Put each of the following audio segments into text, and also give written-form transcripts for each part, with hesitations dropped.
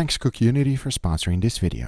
Thanks Cook Unity for sponsoring this video.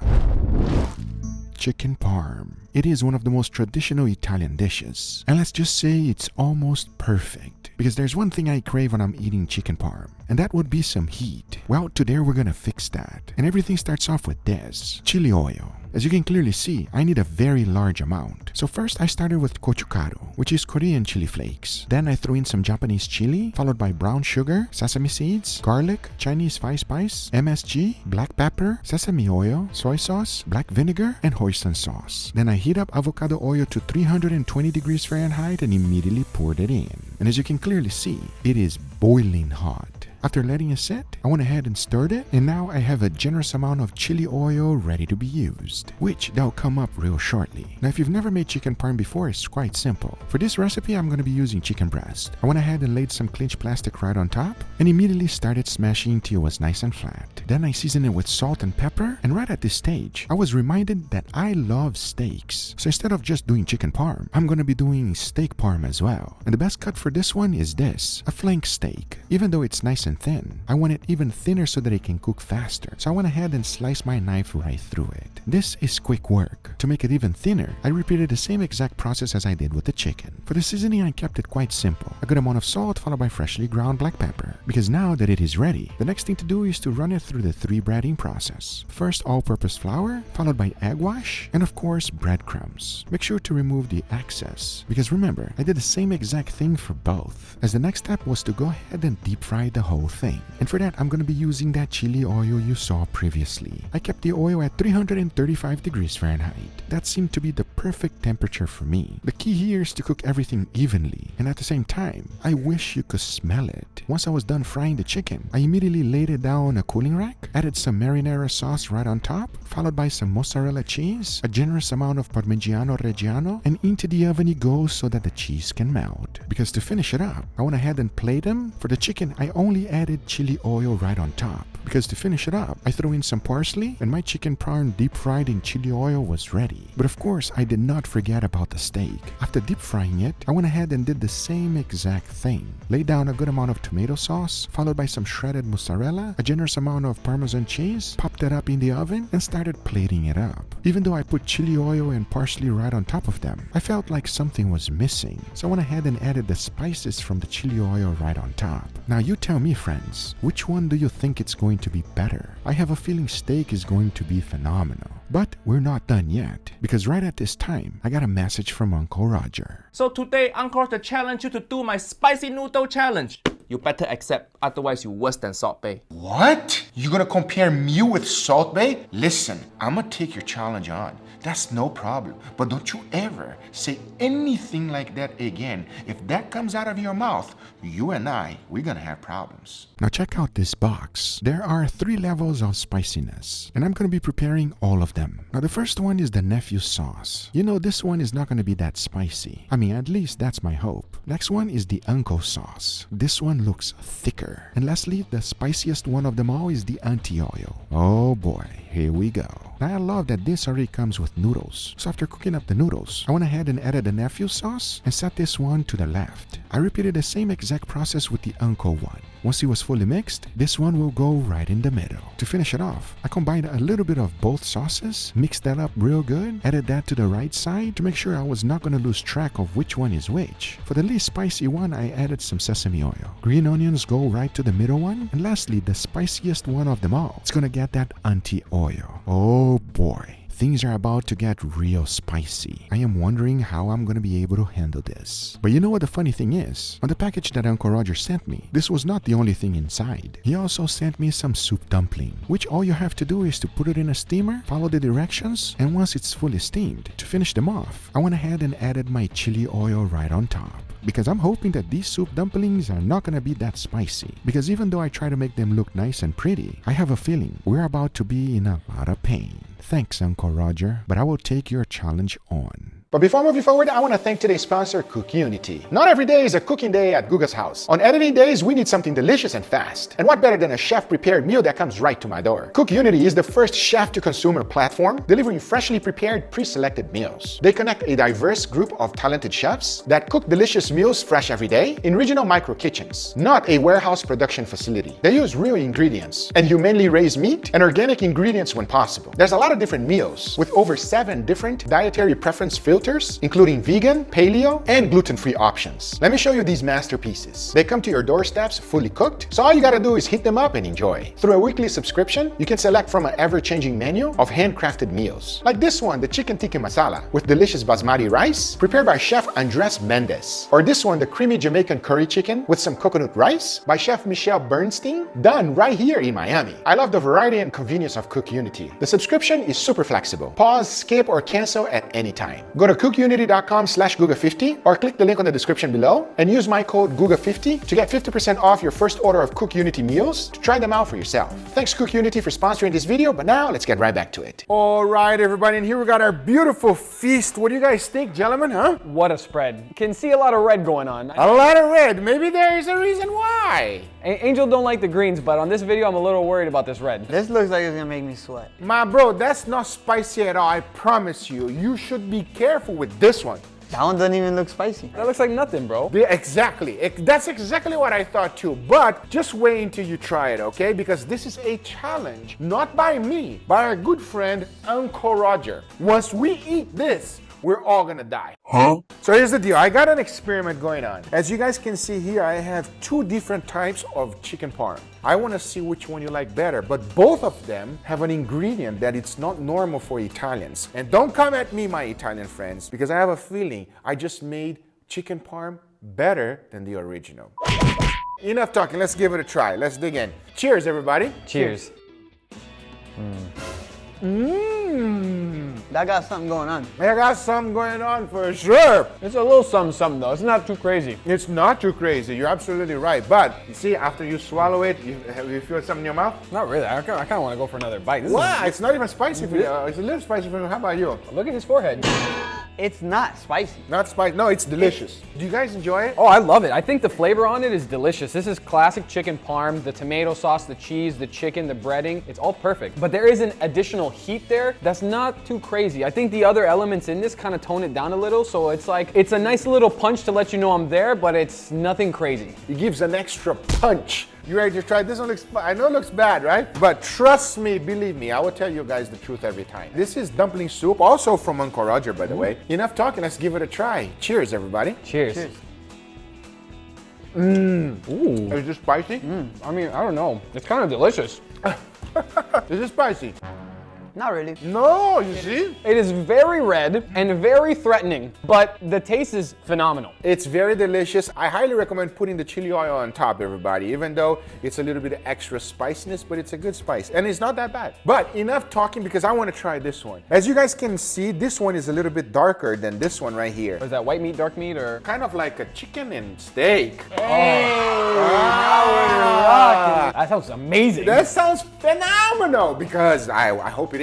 Chicken parm. It is one of the most traditional Italian dishes, and let's just say it's almost perfect, because there's one thing I crave when I'm eating chicken parm, and that would be some heat. Well, today we're gonna fix that, and everything starts off with this, chili oil. As you can clearly see, I need a very large amount. So first I started with gochugaru, which is Korean chili flakes. Then I threw in some Japanese chili, followed by brown sugar, sesame seeds, garlic, Chinese spice, MSG, black pepper, sesame oil, soy sauce, black vinegar, and hoisin sauce. Then I heat up avocado oil to 320 degrees Fahrenheit and immediately poured it in. And as you can clearly see, it is boiling hot. After letting it sit, I went ahead and stirred it, and now I have a generous amount of chili oil ready to be used, which that'll come up real shortly. Now if you've never made chicken parm before, it's quite simple. For this recipe, I'm going to be using chicken breast. I went ahead and laid some clinched plastic right on top, and immediately started smashing till it was nice and flat. Then I seasoned it with salt and pepper, and right at this stage, I was reminded that I love steaks. So instead of just doing chicken parm, I'm going to be doing steak parm as well. And the best cut for this one is this, a flank steak. Even though it's nice and thin, I want it even thinner so that it can cook faster. So I went ahead and sliced my knife right through it. This is quick work. To make it even thinner, I repeated the same exact process as I did with the chicken. For the seasoning, I kept it quite simple. A good amount of salt followed by freshly ground black pepper. Because now that it is ready, the next thing to do is to run it through the 3 breading process. First all-purpose flour, followed by egg wash, and of course breadcrumbs. Make sure to remove the excess, because remember, I did the same exact thing for both, as the next step was to go ahead and deep fry the whole thing. And for that, I'm going to be using that chili oil you saw previously. I kept the oil at 335 degrees Fahrenheit. That seemed to be the perfect temperature for me. The key here is to cook everything evenly, and at the same time, I wish you could smell it. Once I was done frying the chicken, I immediately laid it down on a cooling rack, added some marinara sauce right on top, followed by some mozzarella cheese, a generous amount of Parmigiano Reggiano, and into the oven it goes so that the cheese can melt. Because to finish it up, I went ahead and played them. For the chicken, I only added chili oil right on top. Because to finish it up, I threw in some parsley, and my chicken parm deep fried in chili oil was ready. But of course, I did not forget about the steak. After deep frying it, I went ahead and did the same exact thing. Laid down a good amount of tomato sauce, followed by some shredded mozzarella, a generous amount of Parmesan cheese, popped it up in the oven, and started plating it up. Even though I put chili oil and parsley right on top of them, I felt like something was missing. So I went ahead and added the spices from the chili oil right on top. Now you tell me, friends, which one do you think it's going to be better? I have a feeling steak is going to be phenomenal. But we're not done yet, because right at this time, I got a message from Uncle Roger. So today, Uncle Roger challenge you to do my spicy noodle challenge. You better accept, otherwise you're worse than Salt Bae. What? You gonna compare me with Salt Bae? Listen, I'm gonna take your challenge on. That's no problem. But don't you ever say anything like that again. If that comes out of your mouth, you and we're gonna have problems. Now check out this box. There are 3 levels of spiciness, and I'm gonna be preparing all of them. Now the first one is the nephew sauce. You know, this one is not gonna be that spicy. I mean, at least that's my hope. Next one is the uncle sauce. This one looks thicker. And lastly, the spiciest one of them all is the auntie oil. Oh boy, here we go. Now I love that this already comes with noodles. So after cooking up the noodles, I went ahead and added the nephew sauce and set this one to the left. I repeated the same exact process with the uncle one. Once it was fully mixed, this one will go right in the middle. To finish it off, I combined a little bit of both sauces, mixed that up real good, added that to the right side to make sure I was not going to lose track of which one is which. For the least spicy one, I added some sesame oil. Green onions go right to the middle one, and lastly, the spiciest one of them all, it's going to get that auntie oil. Oh boy. Things are about to get real spicy. I am wondering how I'm going to be able to handle this. But you know what the funny thing is? On the package that Uncle Roger sent me, this was not the only thing inside. He also sent me some soup dumpling, which all you have to do is to put it in a steamer, follow the directions, and once it's fully steamed, to finish them off, I went ahead and added my chili oil right on top. Because I'm hoping that these soup dumplings are not going to be that spicy. Because even though I try to make them look nice and pretty, I have a feeling we're about to be in a lot of pain. Thanks, Uncle Roger, but I will take your challenge on. But before moving forward, I want to thank today's sponsor, CookUnity. Not every day is a cooking day at Guga's house. On editing days, we need something delicious and fast. And what better than a chef-prepared meal that comes right to my door? CookUnity is the first chef-to-consumer platform delivering freshly prepared, pre-selected meals. They connect a diverse group of talented chefs that cook delicious meals fresh every day in regional micro kitchens, not a warehouse production facility. They use real ingredients and humanely raised meat and organic ingredients when possible. There's a lot of different meals with over 7 different dietary preference filters, including vegan, paleo, and gluten-free options. Let me show you these masterpieces. They come to your doorsteps fully cooked, so all you gotta do is heat them up and enjoy. Through a weekly subscription, you can select from an ever-changing menu of handcrafted meals. Like this one, the chicken tikka masala, with delicious basmati rice, prepared by Chef Andres Mendez. Or this one, the creamy Jamaican curry chicken with some coconut rice by Chef Michelle Bernstein, done right here in Miami. I love the variety and convenience of CookUnity. The subscription is super flexible. Pause, skip, or cancel at any time. Go to cookunity.com/Guga50 or click the link on the description below and use my code Guga50 to get 50% off your first order of CookUnity meals to try them out for yourself. Thanks CookUnity for sponsoring this video, but now let's get right back to it. All right, everybody, and here we got our beautiful feast. What do you guys think, gentlemen, huh? What a spread. Can see a lot of red going on. A lot of red. Maybe there is a reason why. Angel don't like the greens, but on this video, I'm a little worried about this red. This looks like it's gonna make me sweat. My bro, that's not spicy at all, I promise you. You should be careful with this one. That one doesn't even look spicy. That looks like nothing, bro. Yeah, exactly. That's exactly what I thought too. But just wait until you try it, okay? Because this is a challenge, not by me, by our good friend, Uncle Roger. Once we eat this, we're all gonna die. Huh? So here's the deal. I got an experiment going on. As you guys can see here, I have 2 different types of chicken parm. I wanna see which one you like better, but both of them have an ingredient that it's not normal for Italians. And don't come at me, my Italian friends, because I have a feeling I just made chicken parm better than the original. Enough talking, let's give it a try. Let's dig in. Cheers, everybody. Cheers. That got something going on. I got something going on for sure. It's a little something though. It's not too crazy. It's not too crazy. You're absolutely right. But you see, after you swallow it, you feel something in your mouth? Not really. I kind of want to go for another bite. Wow, it's not even spicy for you. It's a little spicy for you. How about you? Look at his forehead. It's not spicy. Not spicy. No, it's delicious. Do you guys enjoy it? Oh, I love it. I think the flavor on it is delicious. This is classic chicken parm. The tomato sauce, the cheese, the chicken, the breading. It's all perfect. But there is an additional heat there that's not too crazy. I think the other elements in this kind of tone it down a little. So it's like, it's a nice little punch to let you know I'm there, but it's nothing crazy. It gives an extra punch. You ready to try this one? I know it looks bad, right? But trust me, believe me, I will tell you guys the truth every time. This is dumpling soup, also from Uncle Roger, by the way. Enough talking, let's give it a try. Cheers, everybody. Cheers. Cheers. Ooh. Is this spicy? I mean, I don't know. It's kind of delicious. Is it spicy? Not really. No, you see? It is very red and very threatening, but the taste is phenomenal. It's very delicious. I highly recommend putting the chili oil on top, everybody, even though it's a little bit of extra spiciness, but it's a good spice. And it's not that bad. But enough talking because I want to try this one. As you guys can see, this one is a little bit darker than this one right here. Is that white meat, dark meat, or? Kind of like a chicken and steak. That sounds amazing. That sounds phenomenal because I hope it is.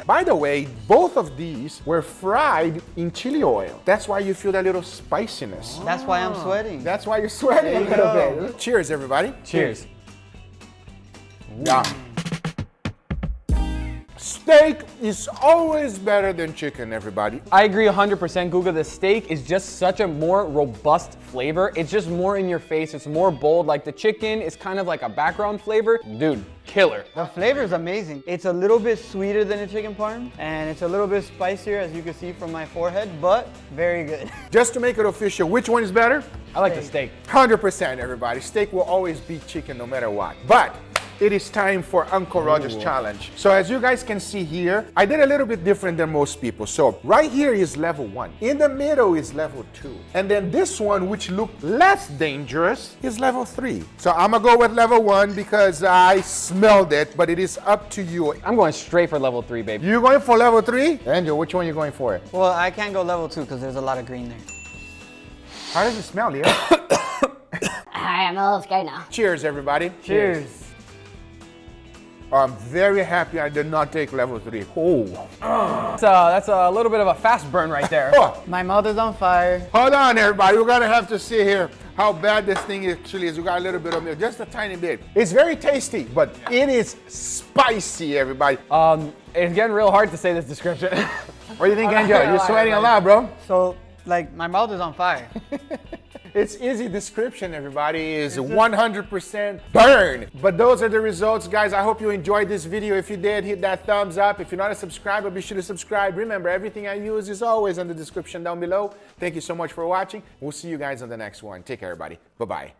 By the way, both of these were fried in chili oil. That's why you feel that little spiciness. That's why I'm sweating. That's why you're sweating a little bit. Cheers, everybody. Cheers. Yeah. Steak is always better than chicken, everybody. I agree 100%, Guga. The steak is just such a more robust flavor. It's just more in your face. It's more bold. Like the chicken is kind of like a background flavor. Dude, killer. The flavor is amazing. It's a little bit sweeter than a chicken parm, and it's a little bit spicier, as you can see from my forehead, but very good. Just to make it official, which one is better? I like the steak. 100%, everybody. Steak will always beat chicken no matter what. But it is time for Uncle Roger's challenge. So as you guys can see here, I did a little bit different than most people. So right here is level 1. In the middle is level 2. And then this one, which looked less dangerous, is level 3. So I'm gonna go with level 1 because I smelled it, but it is up to you. I'm going straight for level 3, baby. You going for level 3? Andrew, which one are you going for? Well, I can't go level 2 because there's a lot of green there. How does it smell, Leo? Alright, I'm a little scared now. Cheers, everybody. Cheers. I'm very happy I did not take level 3. That's a little bit of a fast burn right there. Oh, My mouth is on fire. hold on, everybody. We're gonna have to see here how bad this thing actually is. We got a little bit of milk, just a tiny bit. It's very tasty, but it is spicy, everybody. It's getting real hard to say this description. What do you think, Angel? You're sweating a lot, bro. So, like, my mouth is on fire. It's easy description, everybody, is 100% burn. But those are the results, guys. I hope you enjoyed this video. If you did, hit that thumbs up. If you're not a subscriber, be sure to subscribe. Remember, everything I use is always in the description down below. Thank you so much for watching. We'll see you guys on the next one. Take care, everybody. Bye-bye.